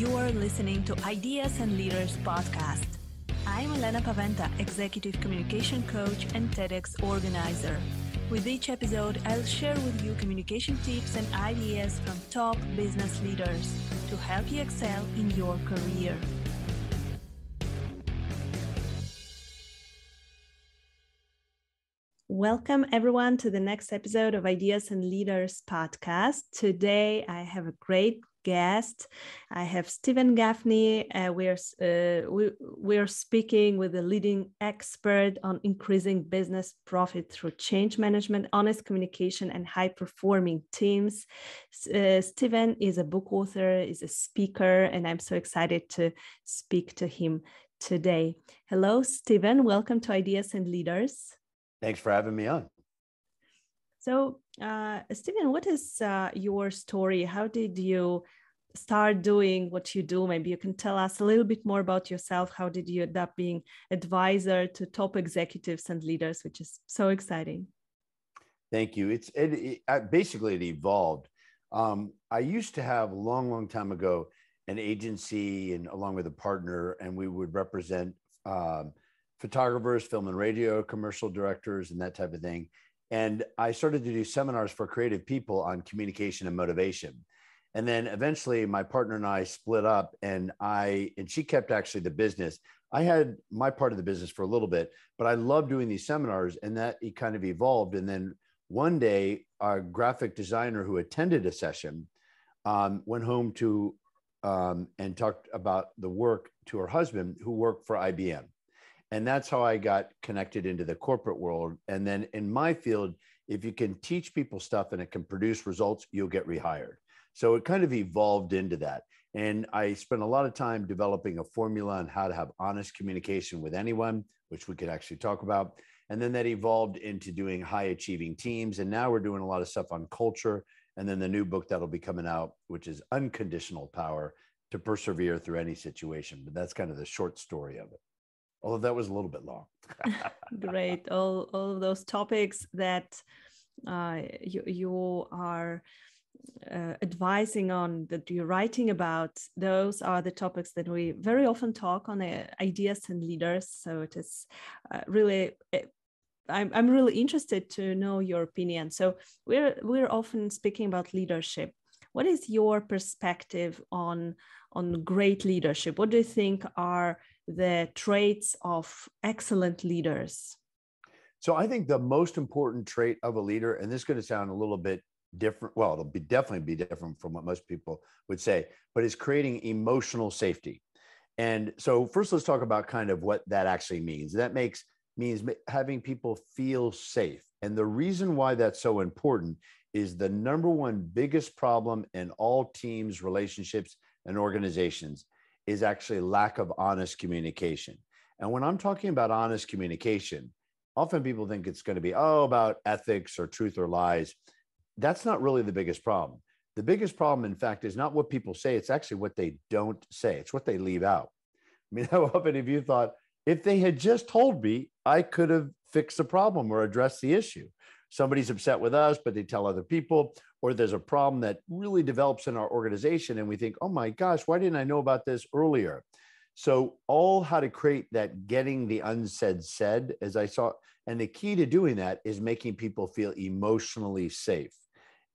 You are listening to Ideas and Leaders podcast. I'm Elena Paweta, Executive Communication Coach and TEDx organizer. With each episode, I'll share with you communication tips and ideas from top business leaders to help you excel in your career. Welcome everyone to the next episode of Ideas and Leaders podcast. Today I have a great guest. I have Steven Gaffney. We're speaking with a leading expert on increasing business profit through change management, honest communication, and high-performing teams. Steven is a book author, is a speaker, and I'm so excited to speak to him today. Hello, Steven. Welcome to Ideas and Leaders. Thanks for having me on. So, Steven, what is your story? How did you start doing what you do? Maybe you can tell us a little bit more about yourself. How did you end up being advisor to top executives and leaders, which is so exciting? Thank you. Basically, it evolved. I used to have a long time ago an agency, and along with a partner, and we would represent photographers, film and radio, commercial directors, and that type of thing. And I started to do seminars for creative people on communication and motivation. And then eventually my partner and I split up, and she kept actually the business. I had my part of the business for a little bit, but I loved doing these seminars, and that it kind of evolved. And then one day, our graphic designer who attended a session went home and talked about the work to her husband, who worked for IBM. And that's how I got connected into the corporate world. And then in my field, if you can teach people stuff and it can produce results, you'll get rehired. So it kind of evolved into that. And I spent a lot of time developing a formula on how to have honest communication with anyone, which we could actually talk about. And then that evolved into doing high achieving teams. And now we're doing a lot of stuff on culture. And then the new book that'll be coming out, which is Unconditional Power, to persevere through any situation. But that's kind of the short story of it. Although that was a little bit long. Great. All of those topics that you are advising on, that you're writing about, those are the topics that we very often talk on Ideas and Leaders. So it is really, I'm really interested to know your opinion. So we're often speaking about leadership. What is your perspective on great leadership? What do you think are the traits of excellent leaders? So I think the most important trait of a leader, and this is going to sound a little bit different. Well, it'll definitely be different from what most people would say, but is creating emotional safety. And so first, let's talk about kind of what that actually means. That means having people feel safe. And the reason why that's so important is the number one biggest problem in all teams, relationships, and organizations is actually lack of honest communication. And when I'm talking about honest communication, often people think it's going to be, about ethics or truth or lies. That's not really the biggest problem. The biggest problem, in fact, is not what people say. It's actually what they don't say. It's what they leave out. I mean, how often have you thought, if they had just told me, I could have fixed the problem or addressed the issue? Somebody's upset with us, but they tell other people, or there's a problem that really develops in our organization. And we think, oh my gosh, why didn't I know about this earlier? So all how to create that getting the unsaid said, as I saw. And the key to doing that is making people feel emotionally safe.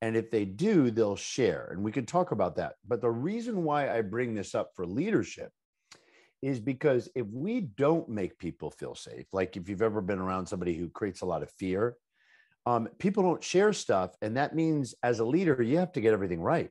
And if they do, they'll share. And we can talk about that. But the reason why I bring this up for leadership is because if we don't make people feel safe, like if you've ever been around somebody who creates a lot of fear, people don't share stuff. And that means as a leader, you have to get everything right.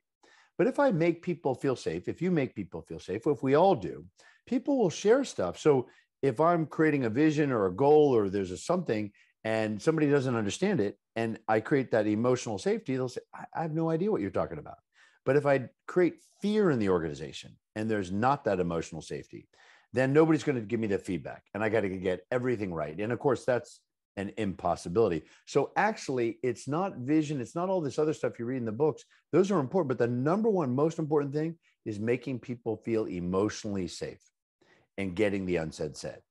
But if I make people feel safe, if you make people feel safe, if we all do, people will share stuff. So if I'm creating a vision or a goal, or there's something and somebody doesn't understand it, and I create that emotional safety, they'll say, I have no idea what you're talking about. But if I create fear in the organization and there's not that emotional safety, then nobody's going to give me the feedback, and I got to get everything right. And of course, that's an impossibility. So actually, it's not vision. It's not all this other stuff you read in the books. Those are important. But the number one most important thing is making people feel emotionally safe and getting the unsaid said.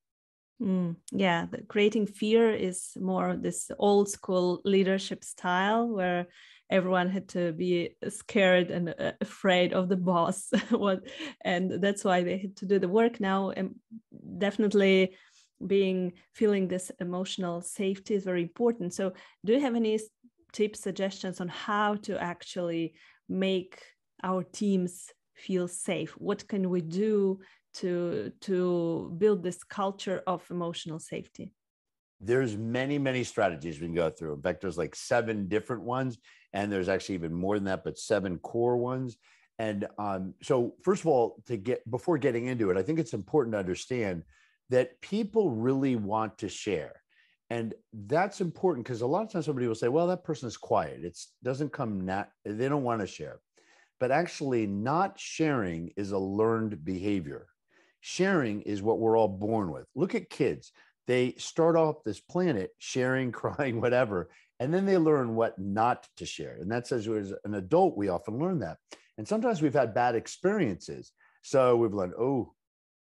Creating fear is more this old school leadership style where everyone had to be scared and afraid of the boss. And that's why they had to do the work now. And definitely feeling this emotional safety is very important. So do you have any tips, suggestions on how to actually make our teams feel safe? What can we do to build this culture of emotional safety? There's many strategies we can go through. In fact, there's like 7 different ones, and there's actually even more than that, but 7 core ones. And so first of all, before getting into it, I think it's important to understand that people really want to share. And that's important because a lot of times somebody will say, well, that person is quiet. It doesn't come they don't want to share. But actually not sharing is a learned behavior. Sharing is what we're all born with. Look at kids. They start off this planet sharing, crying, whatever, and then they learn what not to share. And that's as an adult, we often learn that. And sometimes we've had bad experiences. So we've learned, oh,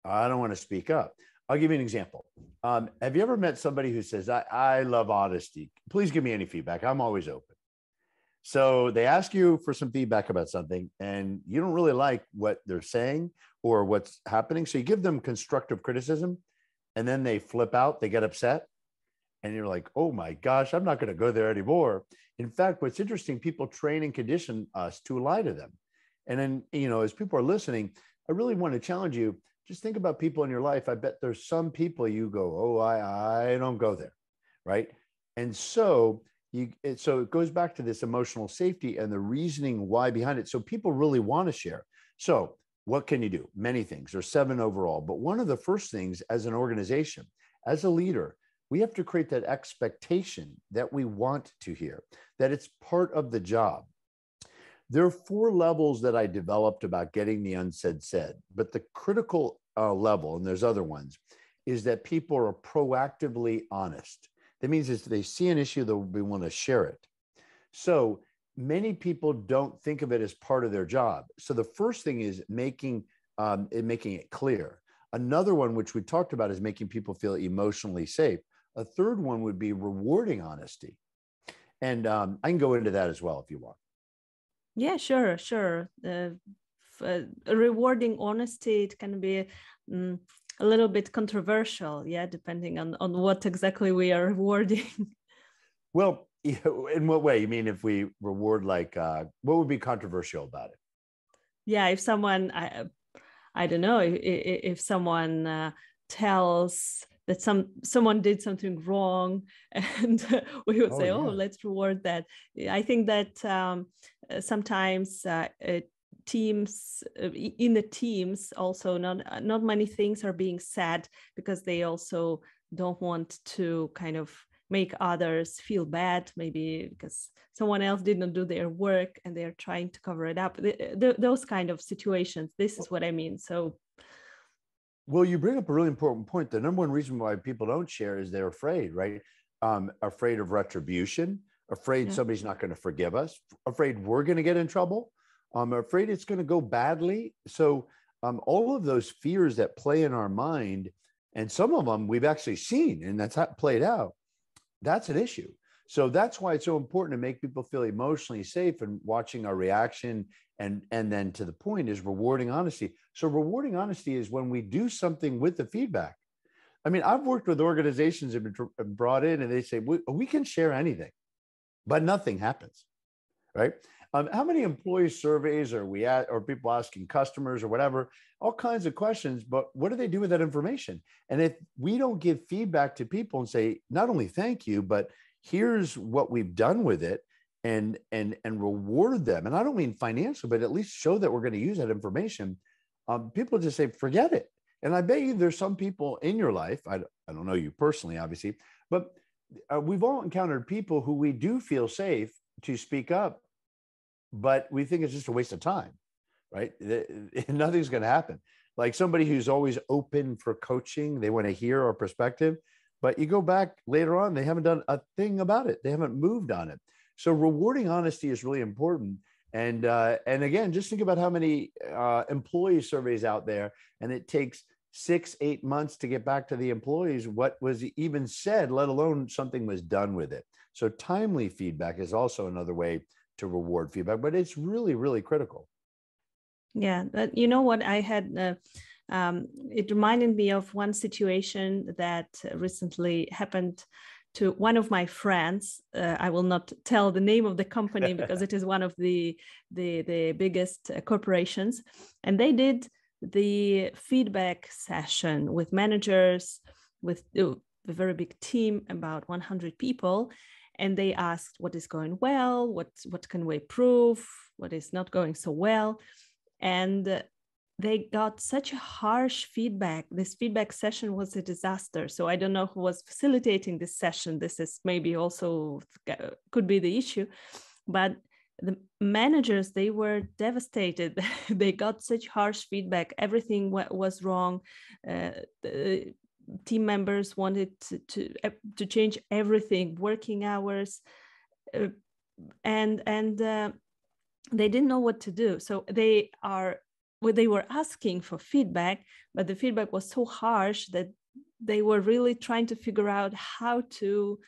I don't want to speak up. I'll give you an example. Have you ever met somebody who says, I love honesty. Please give me any feedback. I'm always open. So they ask you for some feedback about something and you don't really like what they're saying or what's happening. So you give them constructive criticism and then they flip out, they get upset. And you're like, oh my gosh, I'm not going to go there anymore. In fact, what's interesting, people train and condition us to lie to them. And then, as people are listening, I really want to challenge you. Just think about people in your life. I bet there's some people you go, oh, I don't go there, right? And so it goes back to this emotional safety and the reasoning why behind it. So people really want to share. So what can you do? Many things. There's 7 overall. But one of the first things as an organization, as a leader, we have to create that expectation that we want to hear, that it's part of the job. There are 4 levels that I developed about getting the unsaid said, but the critical level, and there's other ones, is that people are proactively honest. That means if they see an issue, they'll be willing to share it. So many people don't think of it as part of their job. So the first thing is making it clear. Another one, which we talked about, is making people feel emotionally safe. A third one would be rewarding honesty. And I can go into that as well if you want. Yeah, sure. Rewarding honesty, it can be a little bit controversial, depending on what exactly we are rewarding. Well, in what way? You mean if we reward, like, what would be controversial about it? Yeah, if someone, I don't know, if someone tells that someone did something wrong, and we would say, oh, let's reward that. I think that sometimes teams, in the teams also, not many things are being said because they also don't want to kind of make others feel bad, maybe because someone else didn't do their work and they're trying to cover it up. Those kind of situations, this is what I mean. So well, you bring up a really important point. The number one reason why people don't share is they're afraid, right? Afraid of retribution, afraid somebody's not going to forgive us, afraid we're going to get in trouble, afraid it's going to go badly. So all of those fears that play in our mind, and some of them we've actually seen, and that's how it played out, that's an issue. So that's why it's so important to make people feel emotionally safe, and watching our reaction. And then to the point is rewarding honesty. So rewarding honesty is when we do something with the feedback. I mean, I've worked with organizations that have been brought in and they say, we can share anything, but nothing happens, right? How many employee surveys are we at, or people asking customers or whatever, all kinds of questions, but what do they do with that information? And if we don't give feedback to people and say, not only thank you, but here's what we've done with it, and reward them. And I don't mean financial, but at least show that we're going to use that information. People just say, forget it. And I bet you there's some people in your life, I don't know you personally, obviously, but we've all encountered people who we do feel safe to speak up, but we think it's just a waste of time, right? Nothing's going to happen. Like somebody who's always open for coaching, they want to hear our perspective, but you go back later on, they haven't done a thing about it. They haven't moved on it. So rewarding honesty is really important. And again, just think about how many employee surveys out there, and it takes 6-8 months to get back to the employees what was even said, let alone something was done with it. So timely feedback is also another way to reward feedback, but it's really, really critical. Yeah, but you know what, I had, it reminded me of one situation that recently happened to one of my friends. I will not tell the name of the company because it is one of the biggest corporations, and they did the feedback session with managers, with a very big team, about 100 people, and they asked what is going well, what can we improve, what is not going so well. And they got such harsh feedback. This feedback session was a disaster. So I don't know who was facilitating this session. This is maybe also could be the issue. But the managers, they were devastated. They got such harsh feedback. Everything was wrong. The team members wanted to change everything, working hours, and they didn't know what to do. So they were asking for feedback, but the feedback was so harsh that they were really trying to figure out how to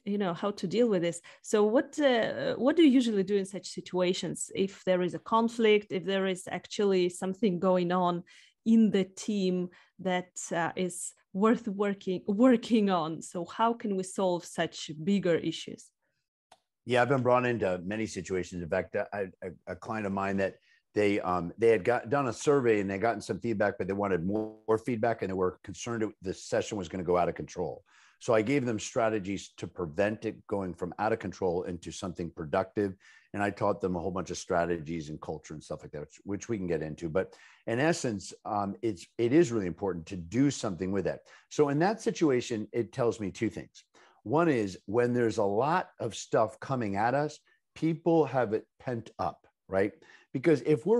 deal with this. So what do you usually do in such situations? If there is a conflict, if there is actually something going on in the team that is worth working on. So how can we solve such bigger issues? Yeah, I've been brought into many situations. In fact, a client of mine that they had done a survey and they gotten some feedback, but they wanted more feedback, and they were concerned the session was going to go out of control. So I gave them strategies to prevent it going from out of control into something productive. And I taught them a whole bunch of strategies and culture and stuff like that, which we can get into. But in essence, it is really important to do something with that. So in that situation, it tells me two things. One is when there's a lot of stuff coming at us, people have it pent up, right? Because if we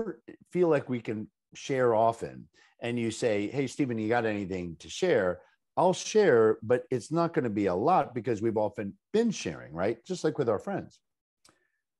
feel like we can share often, and you say, hey, Steven, you got anything to share? I'll share, but it's not going to be a lot because we've often been sharing, right? Just like with our friends.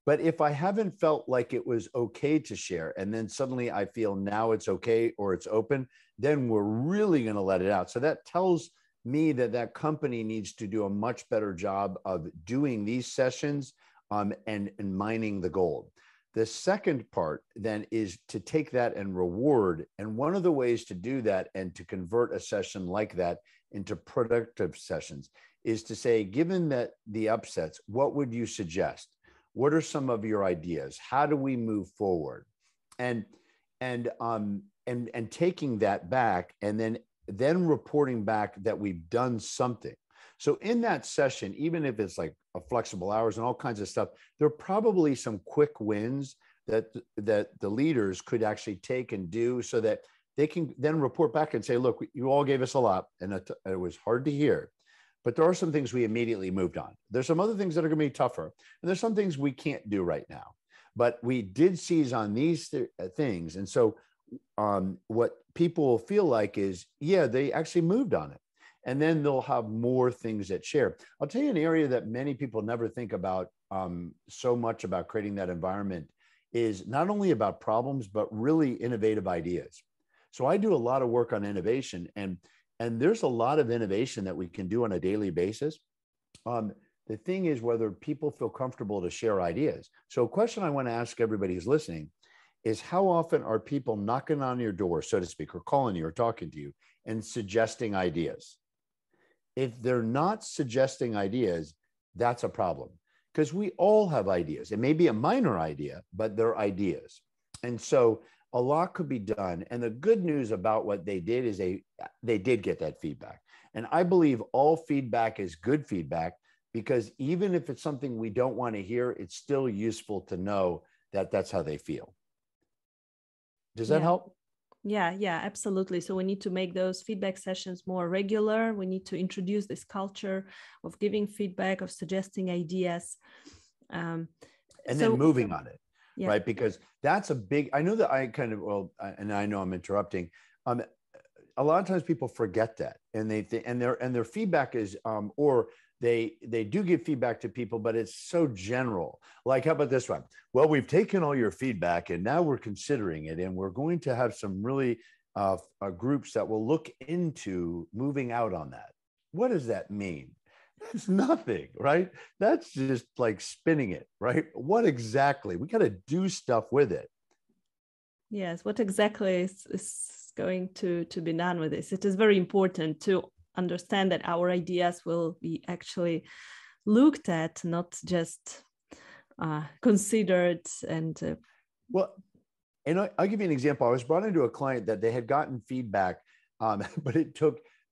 But if I haven't felt like it was okay to share, and then suddenly I feel now it's okay or it's open, then we're really going to let it out. So that tells me that company needs to do a much better job of doing these sessions and mining the gold. The second part then is to take that and reward. And one of the ways to do that and to convert a session like that into productive sessions is to say, given that the upsets, what would you suggest? What are some of your ideas? How do we move forward? And taking that back and then reporting back that we've done something. So in that session, even if it's like a flexible hours and all kinds of stuff, there are probably some quick wins that the leaders could actually take and do so that they can then report back and say, look, you all gave us a lot and it was hard to hear, but there are some things we immediately moved on. There's some other things that are going to be tougher, and there's some things we can't do right now, but we did seize on these things. And so what people will feel like is, yeah, they actually moved on it. And then they'll have more things that share. I'll tell you an area that many people never think about so much about creating that environment is not only about problems, but really innovative ideas. So I do a lot of work on innovation, and there's a lot of innovation that we can do on a daily basis. The thing is whether people feel comfortable to share ideas. So a question I want to ask everybody who's listening is, how often are people knocking on your door, so to speak, or calling you or talking to you and suggesting ideas? If they're not suggesting ideas, that's a problem, because we all have ideas. It may be a minor idea, but they're ideas. And so a lot could be done. And the good news about what they did is they did get that feedback. And I believe all feedback is good feedback, because even if it's something we don't want to hear, it's still useful to know that that's how they feel. Does that help? Yeah, absolutely. So we need to make those feedback sessions more regular. We need to introduce this culture of giving feedback, of suggesting ideas. And then moving on it, right? Because that's a big, I know that and I know I'm interrupting. A lot of times people forget that, and their feedback is, or they do give feedback to people, but it's so general. Like, how about this one? Well, we've taken all your feedback and now we're considering it, and we're going to have some really groups that will look into moving out on that. What does that mean? It's nothing, right? That's just like spinning it, right? What exactly? We got to do stuff with it. Yes, what exactly is going to be done with this? It is very important to understand that our ideas will be actually looked at, not just considered. And well, and I'll give you an example. I was brought into a client that they had gotten feedback, but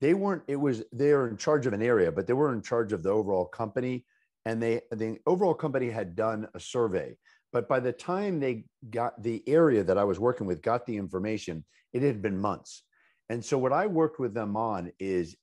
they were in charge of an area, but they were in charge of the overall company. And the overall company had done a survey. But by the time they got the area that I was working with, got the information, it had been months. And so what I worked with them on is,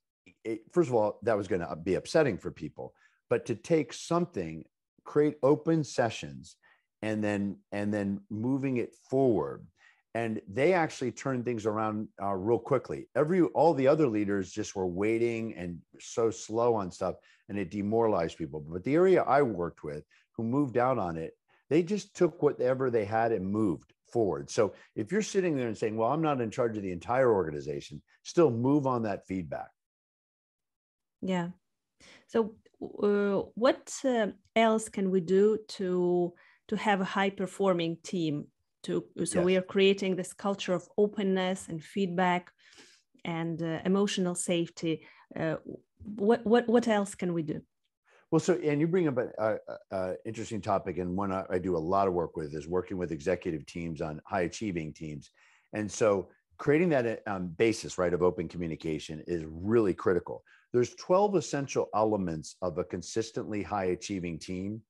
first of all, that was going to be upsetting for people, but to take something, create open sessions, and then moving it forward. And they actually turned things around real quickly. All the other leaders just were waiting and so slow on stuff, and it demoralized people. But the area I worked with, who moved out on it, they just took whatever they had and moved forward. So if you're sitting there and saying, well, I'm not in charge of the entire organization, still move on that feedback. Yeah. So what else can we do to have a high performing team? So we are creating this culture of openness and feedback and emotional safety. What else can we do? Well, and you bring up an interesting topic, and one I do a lot of work with is working with executive teams on high achieving teams. And so creating that basis, right, of open communication is really critical. There's 12 essential elements of a consistently high achieving team.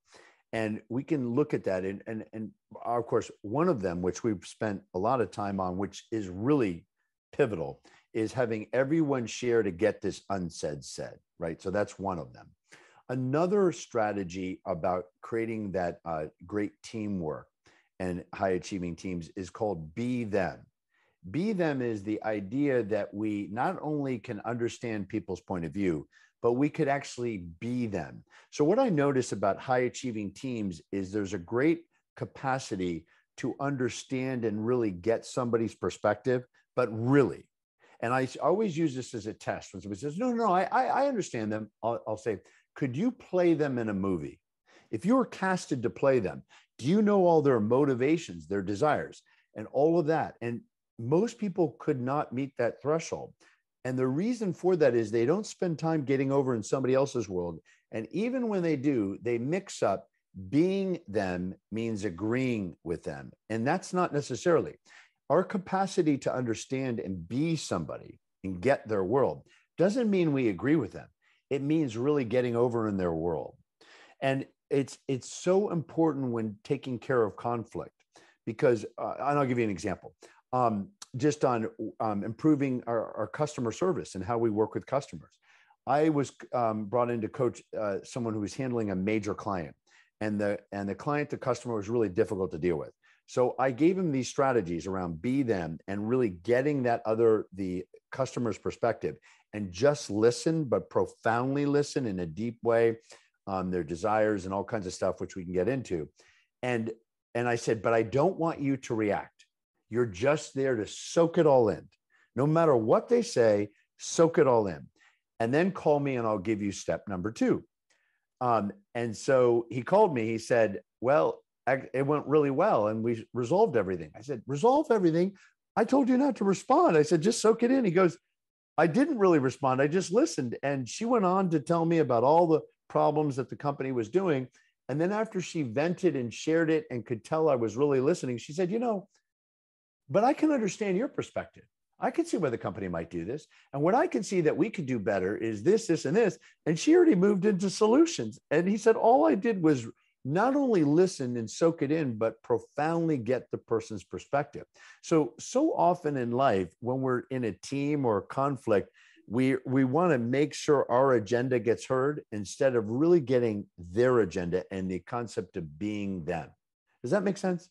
And we can look at that. And of course, one of them, which we've spent a lot of time on, which is really pivotal, is having everyone share to get this unsaid said, right? So that's one of them. Another strategy about creating that great teamwork and high achieving teams is called be them. Be them is the idea that we not only can understand people's point of view, but we could actually be them. So what I notice about high achieving teams is there's a great capacity to understand and really get somebody's perspective, but really. And I always use this as a test. When somebody says, no, I understand them, I'll say, could you play them in a movie? If you were casted to play them, do you know all their motivations, their desires, and all of that? And most people could not meet that threshold. And the reason for that is they don't spend time getting over in somebody else's world. And even when they do, they mix up being them means agreeing with them. And that's not necessarily. Our capacity to understand and be somebody and get their world doesn't mean we agree with them. It means really getting over in their world. And it's so important when taking care of conflict, because, and I'll give you an example, just on improving our customer service and how we work with customers. I was brought in to coach someone who was handling a major client, and the client to customer was really difficult to deal with. So I gave him these strategies around be them and really getting the customer's perspective, and just listen, but profoundly listen in a deep way, their desires and all kinds of stuff, which we can get into. And I said, but I don't want you to react. You're just there to soak it all in. No matter what they say, soak it all in. And then call me and I'll give you step number 2. And so he called me. He said, well, it went really well and we resolved everything. I said, resolve everything? I told you not to respond. I said, just soak it in. He goes, I didn't really respond. I just listened. And she went on to tell me about all the problems that the company was doing. And then after she vented and shared it and could tell I was really listening, she said, but I can understand your perspective. I can see why the company might do this. And what I can see that we could do better is this, this, and this. And she already moved into solutions. And he said, all I did was not only listen and soak it in, but profoundly get the person's perspective. So often in life, when we're in a team or a conflict, we want to make sure our agenda gets heard instead of really getting their agenda and the concept of being them. Does that make sense?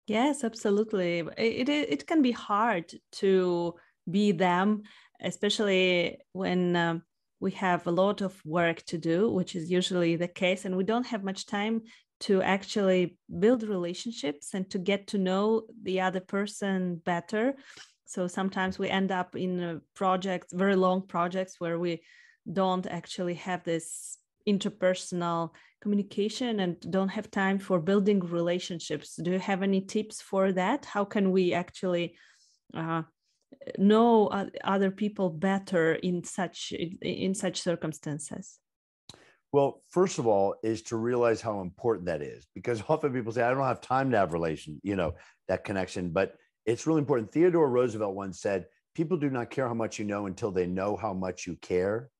Yes, absolutely. It can be hard to be them, especially when we have a lot of work to do, which is usually the case, and we don't have much time to actually build relationships and to get to know the other person better. So sometimes we end up in projects, very long projects, where we don't actually have this interpersonal communication and don't have time for building relationships. Do you have any tips for that? How can we actually know other people better in such circumstances? Well, first of all, is to realize how important that is, because often people say, I don't have time to have that connection, but it's really important. Theodore Roosevelt once said, people do not care how much you know until they know how much you care.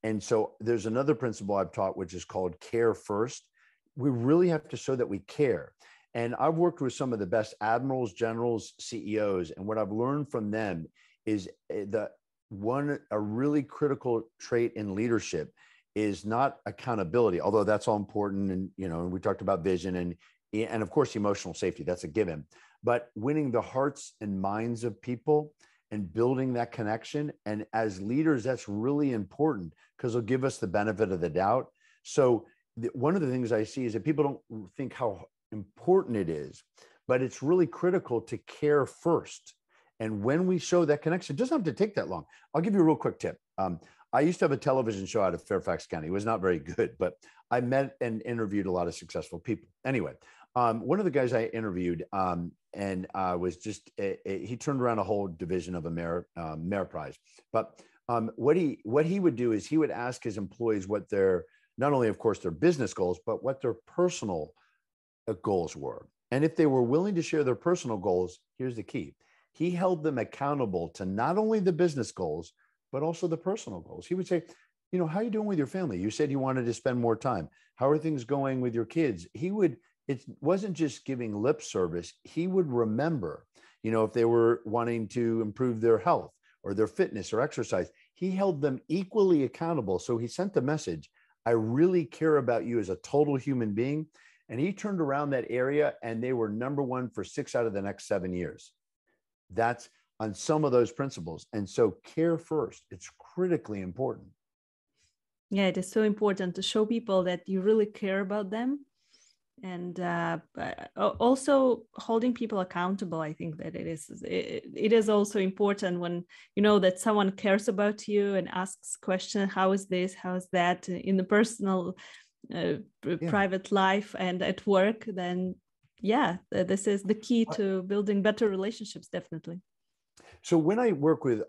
And so there's another principle I've taught, which is called care first. We really have to show that we care. And I've worked with some of the best admirals, generals, CEOs, and what I've learned from them is a really critical trait in leadership is not accountability, although that's all important. And, and we talked about vision and of course, emotional safety, that's a given, but winning the hearts and minds of people and building that connection. And as leaders, that's really important because it'll give us the benefit of the doubt. So one of the things I see is that people don't think how important it is, but it's really critical to care first. And when we show that connection, it doesn't have to take that long. I'll give you a real quick tip. I used to have a television show out of Fairfax County. It was not very good, but I met and interviewed a lot of successful people. Anyway, one of the guys I interviewed was just, he turned around a whole division of a merit prize. But what he would do is he would ask his employees what their, not only of course their business goals, but what their personal goals were. And if they were willing to share their personal goals, here's the key. He held them accountable to not only the business goals, but also the personal goals. He would say, how are you doing with your family? You said you wanted to spend more time. How are things going with your kids? It wasn't just giving lip service. He would remember, if they were wanting to improve their health or their fitness or exercise, he held them equally accountable. So he sent the message, I really care about you as a total human being. And he turned around that area and they were number one for 6 out of the next 7 years. That's on some of those principles. And so care first, it's critically important. Yeah, it is so important to show people that you really care about them. And also holding people accountable. I think that it is also important when you know that someone cares about you and asks questions, how is this, how is that, in the personal private life and at work, then this is the key to building better relationships, definitely. So when I work with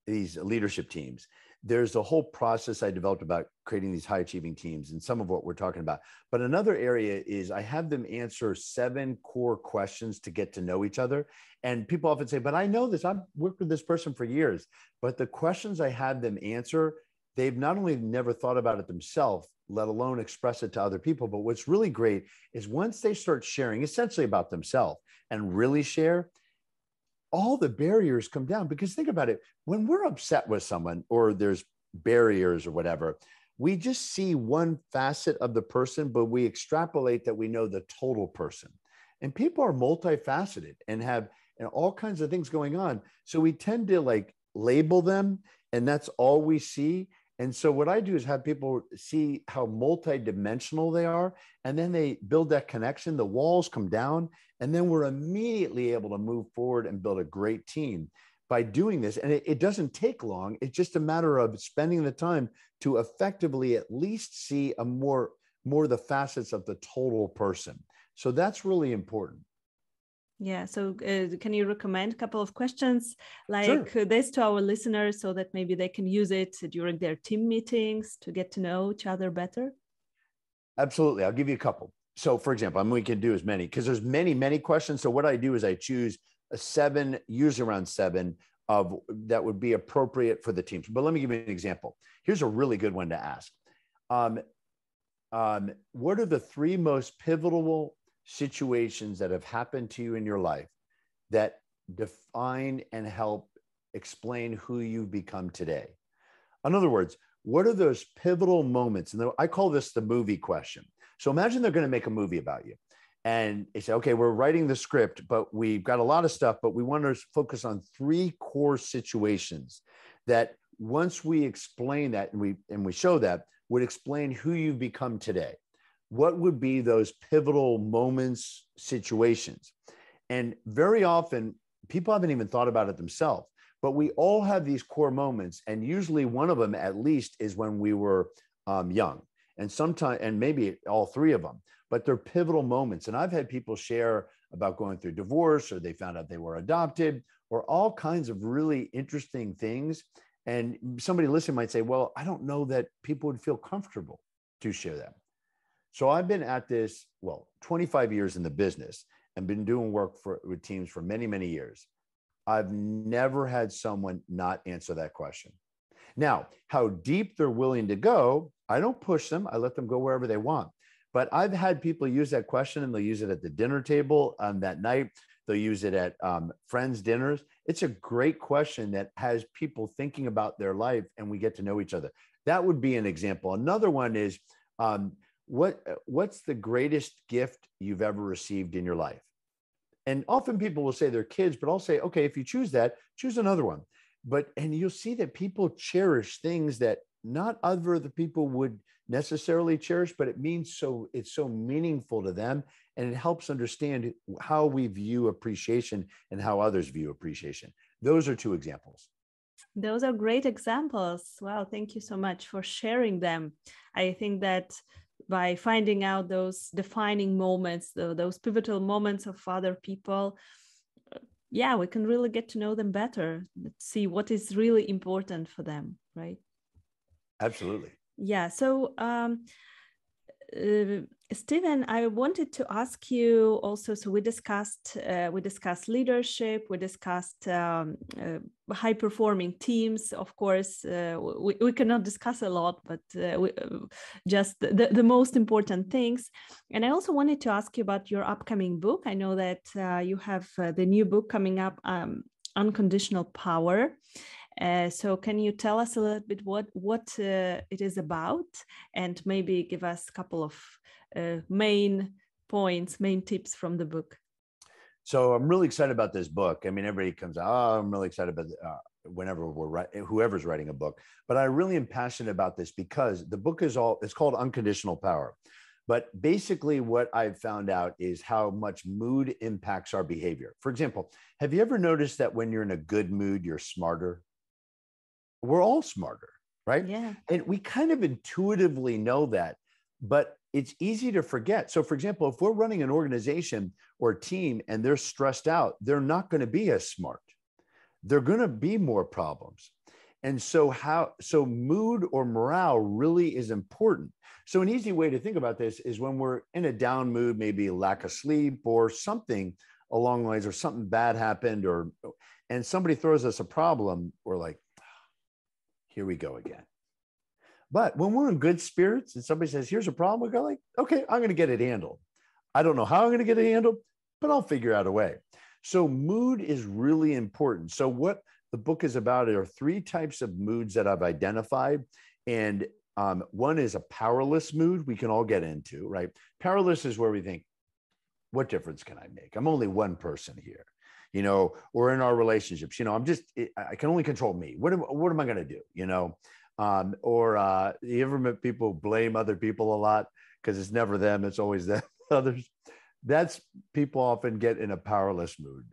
these leadership teams, there's a whole process I developed about creating these high achieving teams and some of what we're talking about. But another area is I have them answer 7 core questions to get to know each other. And people often say, but I know this, I've worked with this person for years. But the questions I had them answer, they've not only never thought about it themselves, let alone express it to other people. But what's really great is once they start sharing essentially about themselves and really share, all the barriers come down. Because think about it, when we're upset with someone or there's barriers or whatever, we just see one facet of the person, but we extrapolate that we know the total person. And people are multifaceted and have all kinds of things going on. So we tend to label them, and that's all we see. And so what I do is have people see how multidimensional they are, and then they build that connection, the walls come down, and then we're immediately able to move forward and build a great team by doing this. And it doesn't take long. It's just a matter of spending the time to effectively at least see more the facets of the total person. So that's really important. Yeah. So can you recommend a couple of questions Sure. this to our listeners so that maybe they can use it during their team meetings to get to know each other better? Absolutely. I'll give you a couple. So for example, we can do as many because there's many questions. So what I do is I choose 7, usually around 7 of that would be appropriate for the teams. But let me give you an example. Here's a really good one to ask. What are the 3 most pivotal situations that have happened to you in your life that define and help explain who you've become today? In other words, what are those pivotal moments? And I call this the movie question. So imagine they're going to make a movie about you. And they say, okay, we're writing the script, but we've got a lot of stuff, but we want to focus on 3 core situations that once we explain that and we show that would explain who you've become today. What would be those pivotal moments, situations? And very often people haven't even thought about it themselves, but we all have these core moments. And usually one of them at least is when we were young. And sometimes, and maybe all three of them, but they're pivotal moments. And I've had people share about going through divorce, or they found out they were adopted, or all kinds of really interesting things. And somebody listening might say, well, I don't know that people would feel comfortable to share that. So I've been at this, 25 years in the business and been doing work with teams for many, many years. I've never had someone not answer that question. Now, how deep they're willing to go, I don't push them. I let them go wherever they want. But I've had people use that question, and they'll use it at the dinner table that night. They'll use it at friends' dinners. It's a great question that has people thinking about their life, and we get to know each other. That would be an example. Another one is, what's the greatest gift you've ever received in your life? And often people will say their kids, but I'll say, okay, if you choose that, choose another one. And you'll see that people cherish things that not other people would necessarily cherish, but it's so meaningful to them. And it helps understand how we view appreciation and how others view appreciation. Those are two examples. Those are great examples. Wow, thank you so much for sharing them. I think that by finding out those defining moments, those pivotal moments of other people, we can really get to know them better, see what is really important for them, right? Absolutely. Yeah. So, Steven, I wanted to ask you also. So we discussed leadership. We discussed high-performing teams. Of course, we cannot discuss a lot, but just the most important things. And I also wanted to ask you about your upcoming book. I know that you have the new book coming up, Unconditional Power. So can you tell us a little bit what it is about, and maybe give us a couple of main points, main tips from the book? So I'm really excited about this book. I mean, everybody comes out, oh, I'm really excited about whenever whoever's writing a book, but I really am passionate about this because the book it's called Unconditional Power. But basically what I've found out is how much mood impacts our behavior. For example, have you ever noticed that when you're in a good mood, you're smarter? We're all smarter, right? Yeah. And we kind of intuitively know that, but it's easy to forget. So for example, if we're running an organization or a team and they're stressed out, they're not going to be as smart. They're going to be more problems. And so mood or morale really is important. So an easy way to think about this is when we're in a down mood, maybe lack of sleep or something along the lines, or something bad happened, and somebody throws us a problem, we're like, here we go again. But when we're in good spirits and somebody says, here's a problem, we go like, okay, I'm going to get it handled. I don't know how I'm going to get it handled, but I'll figure out a way. So mood is really important. So what the book is about are three types of moods that I've identified. And one is a powerless mood we can all get into, right? Powerless is where we think, what difference can I make? I'm only one person here, or in our relationships, I can only control me. What am I going to do? You ever met people blame other people a lot because it's never them, it's always them, others. That's people often get in a powerless mood.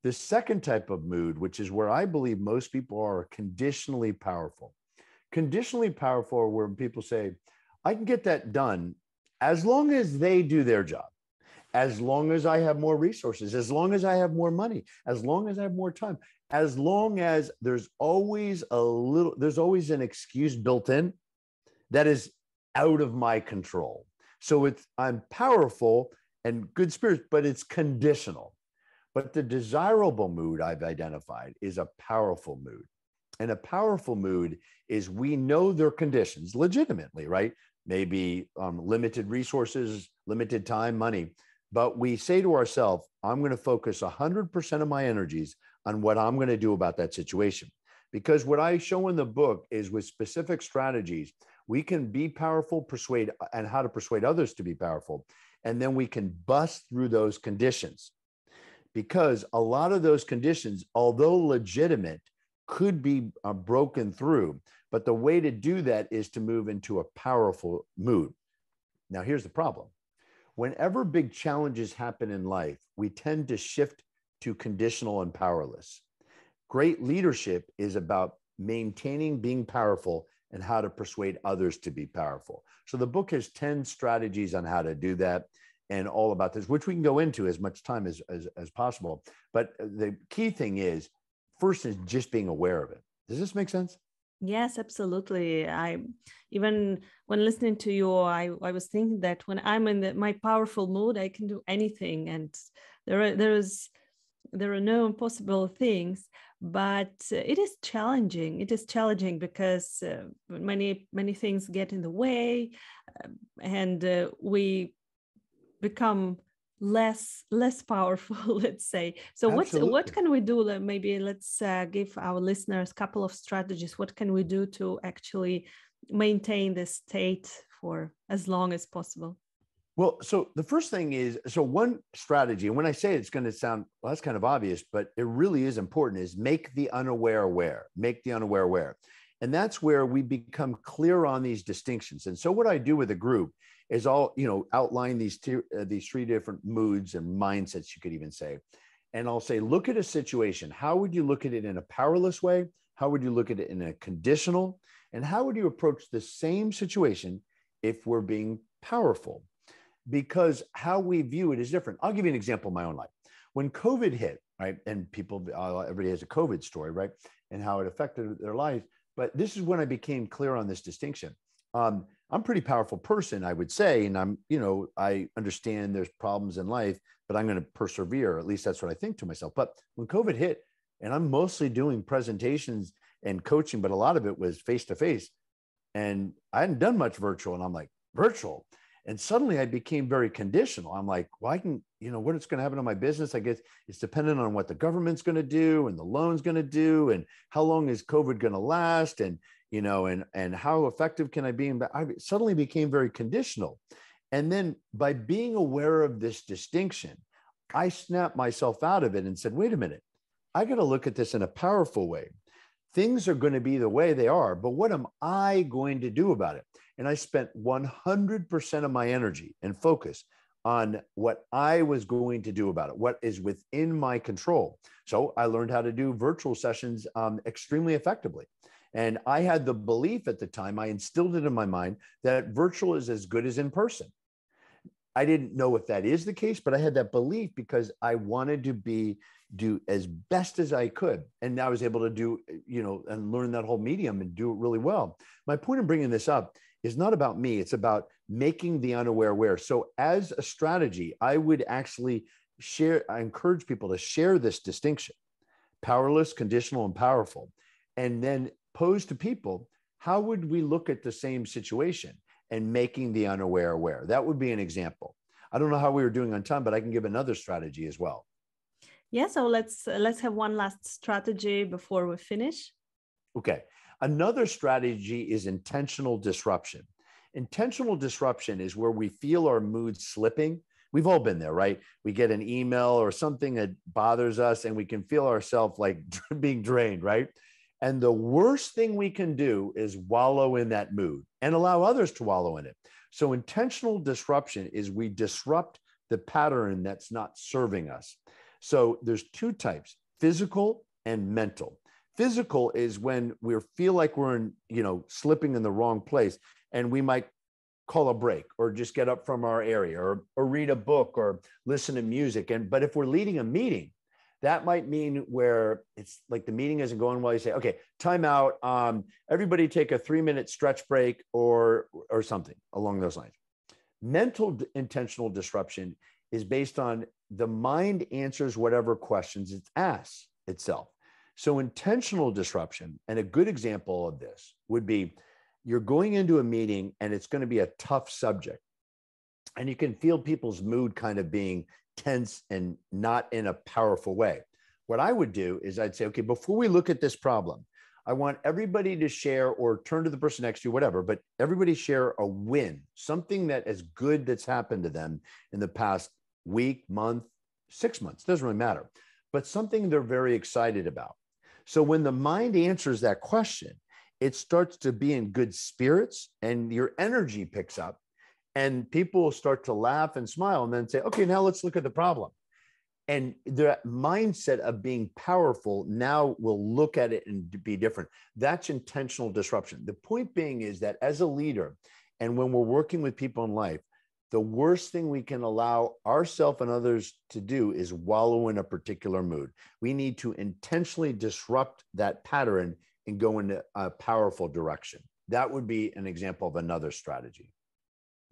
The second type of mood, which is where I believe most people are conditionally powerful. Conditionally powerful are where people say, I can get that done as long as they do their job, as long as I have more resources, as long as I have more money, as long as I have more time, as long as there's always an excuse built in that is out of my control. So I'm powerful and good spirits, but it's conditional. But the desirable mood I've identified is a powerful mood. And a powerful mood is we know their conditions legitimately, right? Maybe limited resources, limited time, money. But we say to ourselves, I'm going to focus 100% of my energies on what I'm going to do about that situation. Because what I show in the book is with specific strategies, we can be powerful, and how to persuade others to be powerful. And then we can bust through those conditions. Because a lot of those conditions, although legitimate, could be broken through. But the way to do that is to move into a powerful mood. Now, here's the problem. Whenever big challenges happen in life, we tend to shift to conditional and powerless. Great leadership is about maintaining being powerful and how to persuade others to be powerful. So the book has 10 strategies on how to do that and all about this, which we can go into as much time as possible. But the key thing is, first is just being aware of it. Does this make sense? Yes, absolutely. I even when listening to you, I was thinking that when I'm in my powerful mood, I can do anything, and there are no impossible things. But it is challenging. It is challenging because many things get in the way, and we become less powerful, let's say. So what can we do? Maybe let's give our listeners a couple of strategies. What can we do to actually maintain this state for as long as possible? Well, so the first thing is, so one strategy, and when I say it's going to sound, well, that's kind of obvious, but it really is important, is make the unaware aware, make the unaware aware. And that's where we become clear on these distinctions. And so what I do with a group is I'll, outline these three different moods and mindsets, you could even say. And I'll say, look at a situation. How would you look at it in a powerless way? How would you look at it in a conditional? And how would you approach the same situation if we're being powerful? Because how we view it is different. I'll give you an example in my own life. When COVID hit, right, and everybody has a COVID story, right, and how it affected their lives. But this is when I became clear on this distinction. I'm a pretty powerful person, I would say, and I understand there's problems in life, but I'm going to persevere. At least that's what I think to myself. But when COVID hit, and I'm mostly doing presentations and coaching, but a lot of it was face-to-face, and I hadn't done much virtual, and I'm like, virtual. And suddenly I became very conditional. I'm like, well, what it's going to happen to my business? I guess it's dependent on what the government's going to do and the loan's going to do, and how long is COVID going to last, and and how effective can I be? And I suddenly became very conditional. And then by being aware of this distinction, I snapped myself out of it and said, wait a minute, I got to look at this in a powerful way. Things are going to be the way they are, but what am I going to do about it? And I spent 100% of my energy and focus on what I was going to do about it, what is within my control. So I learned how to do virtual sessions extremely effectively. And I had the belief at the time, I instilled it in my mind, that virtual is as good as in person. I didn't know if that is the case, but I had that belief because I wanted to do as best as I could. And I was able to do, and learn that whole medium and do it really well. My point in bringing this up is not about me. It's about making the unaware aware. So as a strategy, I would actually I encourage people to share this distinction: powerless, conditional, and powerful. And then pose to people, how would we look at the same situation, and making the unaware aware? That would be an example. I don't know how we were doing on time, but I can give another strategy as well. Yeah, so let's have one last strategy before we finish. Okay. Another strategy is intentional disruption. Intentional disruption is where we feel our mood slipping. We've all been there, right? We get an email or something that bothers us, and we can feel ourselves like being drained, right? And the worst thing we can do is wallow in that mood and allow others to wallow in it. So intentional disruption is we disrupt the pattern that's not serving us. So there's two types: physical and mental. Physical is when we feel like we're slipping in the wrong place, and we might call a break or just get up from our area or read a book or listen to music. But if we're leading a meeting, that might mean where it's like the meeting isn't going well, you say, okay, time out. Everybody take a 3-minute stretch break or something along those lines. Mental intentional disruption is based on the mind answers whatever questions it asks itself. So intentional disruption, and a good example of this would be, you're going into a meeting and it's going to be a tough subject, and you can feel people's mood kind of being tense and not in a powerful way. What I would do is I'd say, okay, before we look at this problem, I want everybody to share, or turn to the person next to you, whatever, but everybody share a win, something that is good that's happened to them in the past week, month, 6 months, doesn't really matter, but something they're very excited about. So when the mind answers that question, it starts to be in good spirits and your energy picks up, and people will start to laugh and smile and then say, okay, now let's look at the problem. And the mindset of being powerful now will look at it and be different. That's intentional disruption. The point being is that as a leader, and when we're working with people in life, the worst thing we can allow ourselves and others to do is wallow in a particular mood. We need to intentionally disrupt that pattern and go in a powerful direction. That would be an example of another strategy.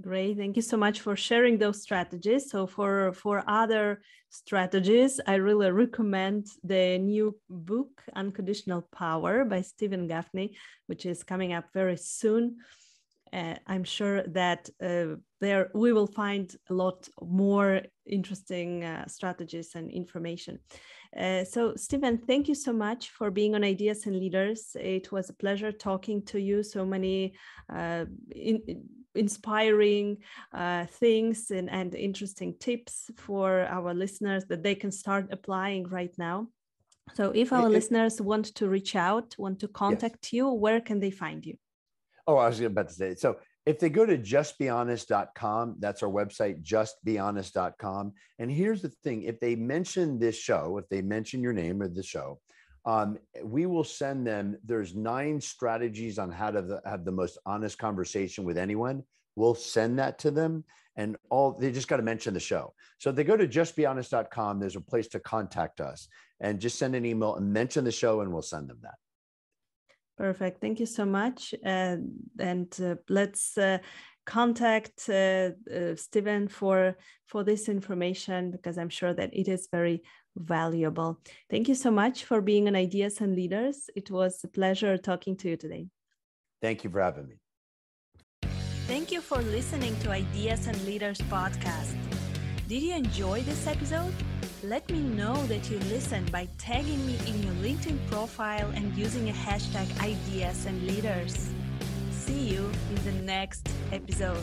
Great. Thank you so much for sharing those strategies. So for other strategies, I really recommend the new book, Unconditional Power by Steven Gaffney, which is coming up very soon. I'm sure that there we will find a lot more interesting strategies and information. So Steven, thank you so much for being on Ideas and Leaders. It was a pleasure talking to you. So many inspiring things and interesting tips for our listeners that they can start applying right now. So if our listeners want to reach out, want to contact you, where can they find you? Oh, I was about to say, so if they go to justbehonest.com, that's our website, justbehonest.com. And here's the thing, if they mention this show, if they mention your name or the show, we will send them, there's 9 strategies on how to have the most honest conversation with anyone. We'll send that to them, and they just got to mention the show. So if they go to justbehonest.com, there's a place to contact us, and just send an email and mention the show, and we'll send them that. Perfect. Thank you so much. Let's contact Steven for this information, because I'm sure that it is very valuable. Thank you so much for being on Ideas and Leaders. It was a pleasure talking to you today. Thank you for having me. Thank you for listening to Ideas and Leaders podcast. Did you enjoy this episode? Let me know that you listened by tagging me in your LinkedIn profile and using a hashtag Ideas and Leaders. See you in the next episode.